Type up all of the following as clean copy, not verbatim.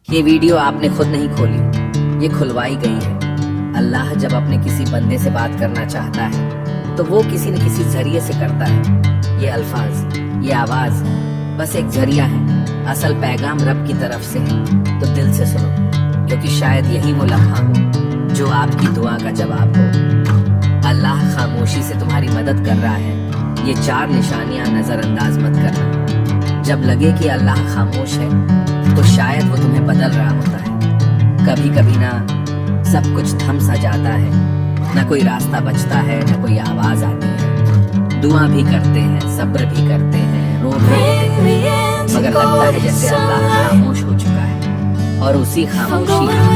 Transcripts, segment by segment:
ये वीडियो आपने खुद नहीं खोली, ये खुलवाई गई है। अल्लाह जब अपने किसी बंदे से बात करना चाहता है तो वो किसी न किसी जरिए से करता है। ये अल्फाज, ये आवाज बस एक जरिया है, असल पैगाम रब की तरफ से है। तो दिल से सुनो, क्योंकि शायद यही वो लम्हा हो जो आपकी दुआ का जवाब हो। अल्लाह खामोशी से तुम्हारी मदद कर रहा है, ये 4 निशानियां नजरअंदाज मत करना। जब लगे कि अल्लाह खामोश है तो शायद वो तुम्हें बदल रहा होता है। कभी कभी ना सब कुछ थम सा जाता है, ना कोई रास्ता बचता है, ना कोई आवाज आती है। दुआ भी करते हैं, सब्र भी करते हैं, रो भी लेते हैं, मगर लगता है जैसे अल्लाह खामोश हो चुका है। और उसी खामोशी में हम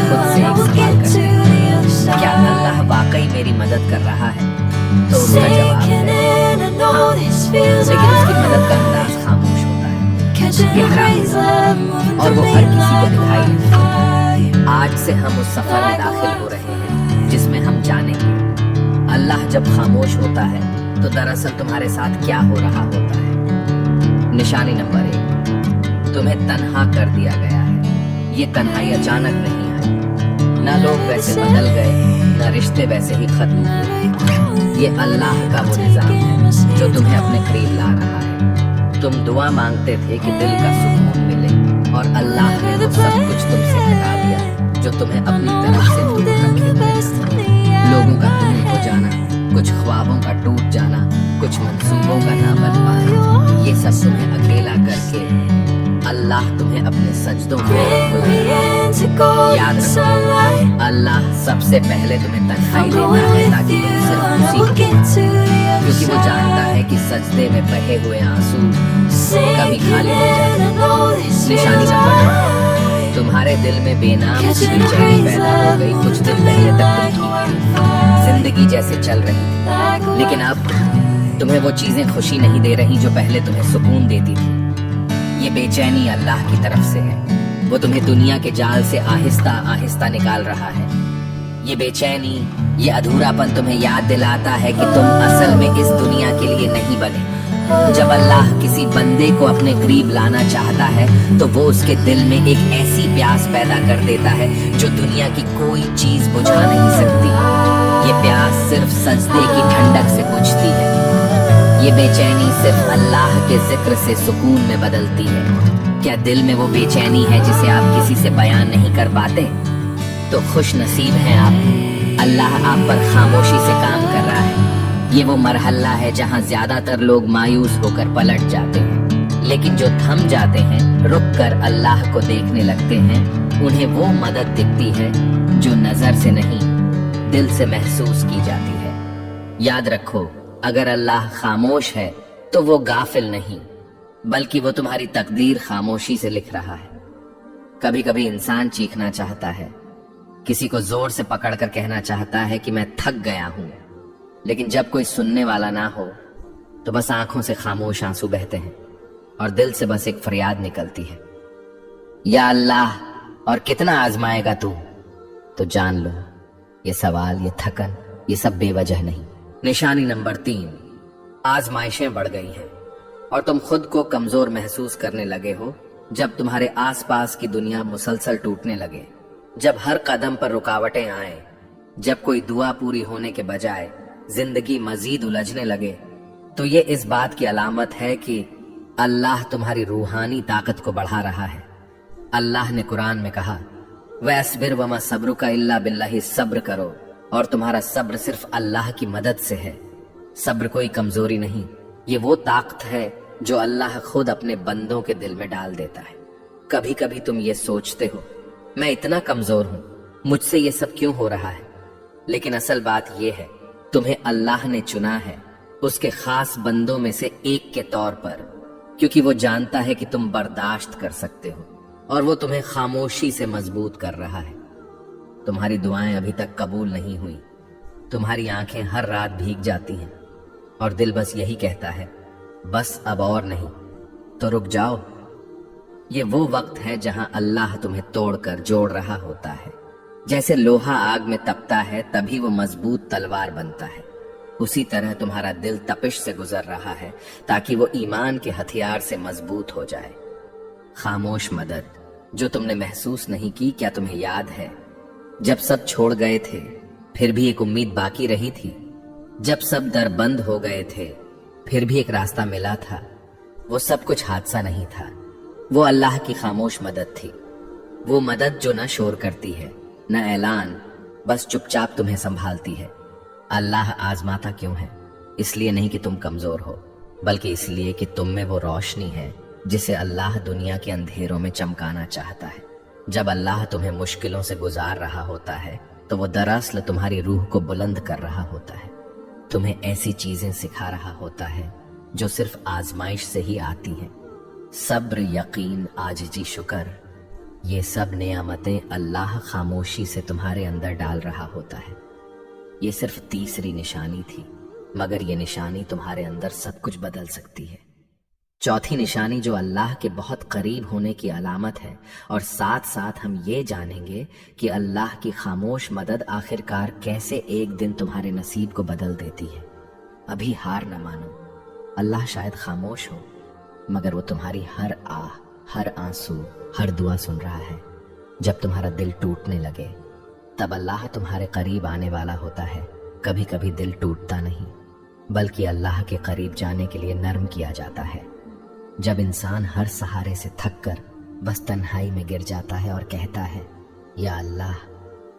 खुद से एक सवाल करते हैं, क्या अल्लाह वाकई मेरी मदद कर रहा है? तो उसका जवाब है हाँ, लेकिन उसकी मदद का अंदाज खामोश होता है, गहरा होता है, और वो हर किसी को दिखाई नहीं देता। आज से हम उस सफर में दाखिल हो रहे हैं जिसमें हम जानेंगे अल्लाह जब खामोश होता है तो दरअसल तुम्हारे साथ क्या हो रहा होता है। निशानी नंबर 1, तुम्हें तन्हा कर दिया गया है। ये तन्हाई अचानक नहीं आई, ना लोग वैसे बदल गए, ना रिश्ते वैसे ही खत्म हुए। ये अल्लाह का वो निजाम है जो तुम्हें अपने करीब ला रहा है। तुम दुआ मांगते थे कि दिल का सुकून मिले, और अल्लाह ने वो सब कुछ तुमसे हटा दिया जो तुम्हें अपनी तरफ से दूर रखे हुए था। लोगों का दूर हो जाना, कुछ ख्वाबों का टूट जाना, कुछ मंसूबों का ना बन पाना, ये सब तुम्हें अकेला करके अल्लाह तुम्हें अपने सजदों में याद रखो, अल्लाह सबसे पहले तुम्हें तन्हाई देता है ताकि तुम सिर्फ उसी को, क्योंकि वो जानता है कि सजदे में बहे हुए आंसू कभी खाली हो जाते। निशानी नंबर 2, तुम्हारे दिल में बेनाम सी बेचैनी पैदा हो गई। कुछ दिन पहले तक तुम ठीक, जिंदगी जैसे चल रही थी, लेकिन अब तुम्हें वो चीजें खुशी नहीं दे रही जो पहले तुम्हें सुकून देती थी। ये बेचैनी अल्लाह की तरफ से है, वो तुम्हें दुनिया के जाल से आहिस्ता आहिस्ता निकाल रहा है। ये बेचैनी, ये अधूरापन तुम्हें याद दिलाता है कि तुम असल में इस दुनिया के लिए नहीं बने। जब अल्लाह किसी बंदे को अपने करीब लाना चाहता है तो वो उसके दिल में एक ऐसी प्यास पैदा कर देता है जो दुनिया की कोई चीज बुझा नहीं सकती। ये प्यास सिर्फ सजदे की ठंडक से बुझती है। ये बेचैनी सिर्फ अल्लाह के जिक्र से सुकून में बदलती है। क्या दिल में वो बेचैनी है जिसे आप किसी से बयान नहीं कर पाते? तो खुश नसीब हैं आप, अल्लाह आप पर खामोशी से काम कर रहा है। ये वो मरहला है जहाँ ज्यादातर लोग मायूस होकर पलट जाते हैं, लेकिन जो थम जाते हैं, रुक कर अल्लाह को देखने लगते हैं, उन्हें वो मदद दिखती है जो नजर से नहीं दिल से महसूस की जाती है। याद रखो, अगर अल्लाह खामोश है तो वो गाफिल नहीं, बल्कि वो तुम्हारी तकदीर खामोशी से लिख रहा है। कभी कभी इंसान चीखना चाहता है, किसी को जोर से पकड़कर कहना चाहता है कि मैं थक गया हूं, लेकिन जब कोई सुनने वाला ना हो तो बस आंखों से खामोश आंसू बहते हैं और दिल से बस एक फरियाद निकलती है, या अल्लाह और कितना आजमाएगा तू? तो जान लो, ये सवाल, ये थकन, ये सब बेवजह नहीं। निशानी नंबर 3, आजमाइशें बढ़ गई हैं और तुम खुद को कमजोर महसूस करने लगे हो। जब तुम्हारे आसपास की दुनिया मुसलसल टूटने लगे, जब हर कदम पर रुकावटें आए, जब कोई दुआ पूरी होने के बजाय जिंदगी मजीद उलझने लगे, तो ये इस बात की अलामत है कि अल्लाह तुम्हारी रूहानी ताकत को बढ़ा रहा है। अल्लाह ने कुरान में कहा, वस्बिर वमा सब्रुका इल्ला बिल्लाहि, सब्र करो और तुम्हारा सब्र सिर्फ अल्लाह की मदद से है। सब्र कोई कमजोरी नहीं, ये वो ताकत है जो अल्लाह खुद अपने बंदों के दिल में डाल देता है। कभी कभी तुम ये सोचते हो, मैं इतना कमजोर हूं, मुझसे ये सब क्यों हो रहा है? लेकिन असल बात ये है, तुम्हें अल्लाह ने चुना है उसके खास बंदों में से एक के तौर पर, क्योंकि वो जानता है कि तुम बर्दाश्त कर सकते हो, और वो तुम्हें खामोशी से मजबूत कर रहा है। तुम्हारी दुआएं अभी तक कबूल नहीं हुई, तुम्हारी आंखें हर रात भीग जाती हैं और दिल बस यही कहता है, बस अब और नहीं, तो रुक जाओ। ये वो वक्त है जहां अल्लाह तुम्हें तोड़कर जोड़ रहा होता है। जैसे लोहा आग में तपता है तभी वो मजबूत तलवार बनता है, उसी तरह तुम्हारा दिल तपिश से गुजर रहा है ताकि वो ईमान के हथियार से मजबूत हो जाए। खामोश मदद, जो तुमने महसूस नहीं की। क्या तुम्हें याद है जब सब छोड़ गए थे फिर भी एक उम्मीद बाकी रही थी? जब सब दर बंद हो गए थे फिर भी एक रास्ता मिला था। वो सब कुछ हादसा नहीं था, वो अल्लाह की खामोश मदद थी। वो मदद जो न शोर करती है न ऐलान, बस चुपचाप तुम्हें संभालती है। अल्लाह आजमाता क्यों है? इसलिए नहीं कि तुम कमजोर हो, बल्कि इसलिए कि तुम में वो रोशनी है जिसे अल्लाह दुनिया के अंधेरों में चमकाना चाहता है। जब अल्लाह तुम्हें मुश्किलों से गुजार रहा होता है तो वो दरअसल तुम्हारी रूह को बुलंद कर रहा होता है, तुम्हें ऐसी चीजें सिखा रहा होता है जो सिर्फ आजमाइश से ही आती हैं। सब्र, यकीन, आजिजी, शुक्र, ये सब नेमतें अल्लाह खामोशी से तुम्हारे अंदर डाल रहा होता है। ये सिर्फ तीसरी निशानी थी, मगर ये निशानी तुम्हारे अंदर सब कुछ बदल सकती है। चौथी निशानी जो अल्लाह के बहुत करीब होने की अलामत है, और साथ साथ हम ये जानेंगे कि अल्लाह की खामोश मदद आखिरकार कैसे एक दिन तुम्हारे नसीब को बदल देती है। अभी हार न मानो। अल्लाह शायद खामोश हो, मगर वो तुम्हारी हर आह, हर आंसू, हर दुआ सुन रहा है। जब तुम्हारा दिल टूटने लगे तब अल्लाह तुम्हारे करीब आने वाला होता है। कभी कभी दिल टूटता नहीं, बल्कि अल्लाह के करीब जाने के लिए नर्म किया जाता है। जब इंसान हर सहारे से थक कर बस तन्हाई में गिर जाता है और कहता है, या अल्लाह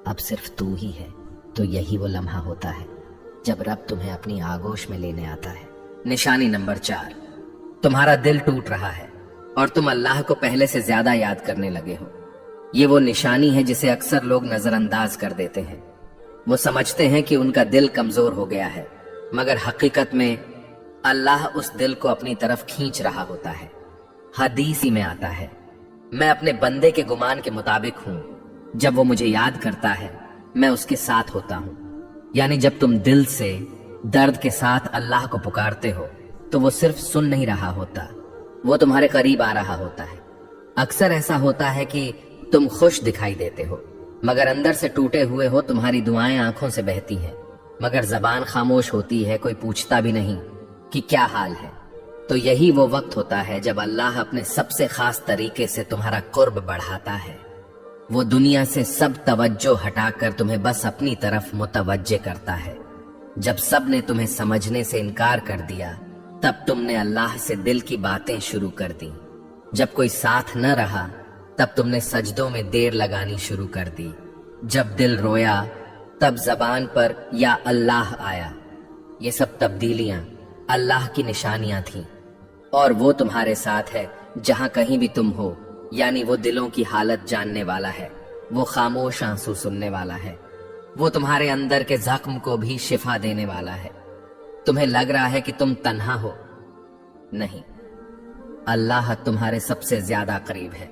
अब सिर्फ तू ही है, तो यही वो लम्हा होता है जब रब तुम्हें अपनी आगोश में लेने आता है। निशानी नंबर 4, तुम्हारा दिल टूट रहा है और तुम अल्लाह को पहले से ज्यादा याद करने लगे हो। ये वो निशानी है जिसे अक्सर लोग नजरअंदाज कर देते हैं। वो समझते हैं कि उनका दिल कमजोर हो गया है, मगर हकीकत में अल्लाह उस दिल को अपनी तरफ खींच रहा होता है। हदीस ही में आता है, मैं अपने बंदे के गुमान के मुताबिक हूं, जब वो मुझे याद करता है मैं उसके साथ होता हूं। यानी जब तुम दिल से दर्द के साथ अल्लाह को पुकारते हो तो वो सिर्फ सुन नहीं रहा होता, वो तुम्हारे करीब आ रहा होता है। अक्सर ऐसा होता है कि तुम खुश दिखाई देते हो, मगर अंदर से टूटे हुए हो। तुम्हारी दुआएं आंखों से बहती हैं, मगर जबान खामोश होती है, कोई पूछता भी नहीं कि क्या हाल है। तो यही वो वक्त होता है जब अल्लाह अपने सबसे खास तरीके से तुम्हारा कुर्ब बढ़ाता है। वो दुनिया से सब तवज्जो हटाकर तुम्हें बस अपनी तरफ मुतवज्जे करता है। जब सब ने तुम्हें समझने से इनकार कर दिया तब तुमने अल्लाह से दिल की बातें शुरू कर दी। जब कोई साथ न रहा तब तुमने सजदों में देर लगानी शुरू कर दी। जब दिल रोया तब जबान पर या अल्लाह आया। ये सब तब्दीलियां अल्लाह की निशानियां थीं, और वो तुम्हारे साथ है जहां कहीं भी तुम हो। यानी वो दिलों की हालत जानने वाला है, वो खामोश आंसू सुनने वाला है, वो तुम्हारे अंदर के जख्म को भी शिफा देने वाला है। तुम्हें लग रहा है कि तुम तन्हा हो, नहीं, अल्लाह तुम्हारे सबसे ज्यादा करीब है।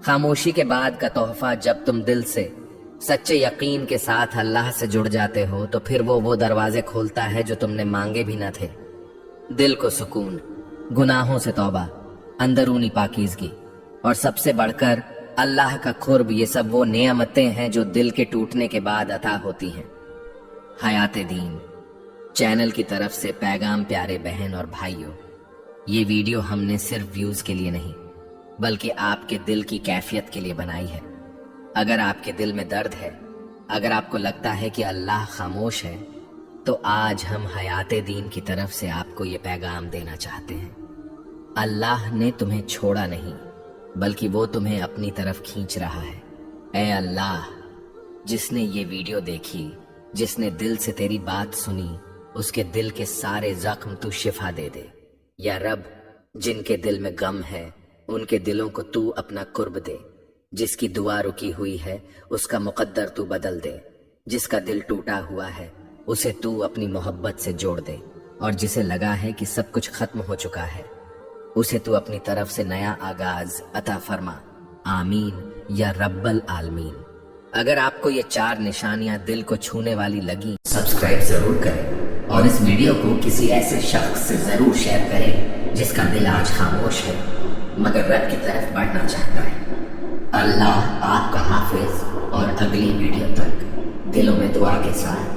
खामोशी के बाद का तोहफा, जब तुम दिल से सच्चे यकीन के साथ अल्लाह से जुड़ जाते हो तो फिर वो दरवाजे खोलता है जो तुमने मांगे भी न थे। दिल को सुकून, गुनाहों से तौबा, अंदरूनी पाकीज़गी और सबसे बढ़कर अल्लाह का खुर्ब, ये सब वो नेमतें हैं जो दिल के टूटने के बाद अता होती हैं। हयाते दीन चैनल की तरफ से पैगाम प्यारे बहन और भाइयों, ये वीडियो हमने सिर्फ व्यूज के लिए नहीं बल्कि आपके दिल की कैफियत के लिए बनाई है। अगर आपके दिल में दर्द है, अगर आपको लगता है कि अल्लाह खामोश है, तो आज हम हयाते दीन की तरफ से आपको ये पैगाम देना चाहते हैं। अल्लाह ने तुम्हें छोड़ा नहीं, बल्कि वो तुम्हें अपनी तरफ खींच रहा है। ऐ अल्लाह, जिसने ये वीडियो देखी, जिसने दिल से तेरी बात सुनी, उसके दिल के सारे जख्म तू शिफा दे दे। या रब, जिनके दिल में गम है उनके दिलों को तू अपना कुर्ब दे। जिसकी दुआ रुकी हुई है उसका मुकद्दर तू बदल दे। जिसका दिल टूटा हुआ है उसे तू अपनी मोहब्बत से जोड़ दे, और जिसे लगा है कि सब कुछ खत्म हो चुका है उसे तू अपनी तरफ से नया आगाज अता फरमा। आमीन या रब्बल आलमीन। अगर आपको ये 4 निशानियां दिल को छूने वाली लगी, सब्सक्राइब जरूर करें और इस वीडियो को किसी ऐसे शख्स से जरूर शेयर करें जिसका दिल आज खामोश है मगर रब की तरफ बढ़ना चाहता है। अल्लाह आपका हाफिज, और अगली वीडियो तक दिलों में दुआ के साथ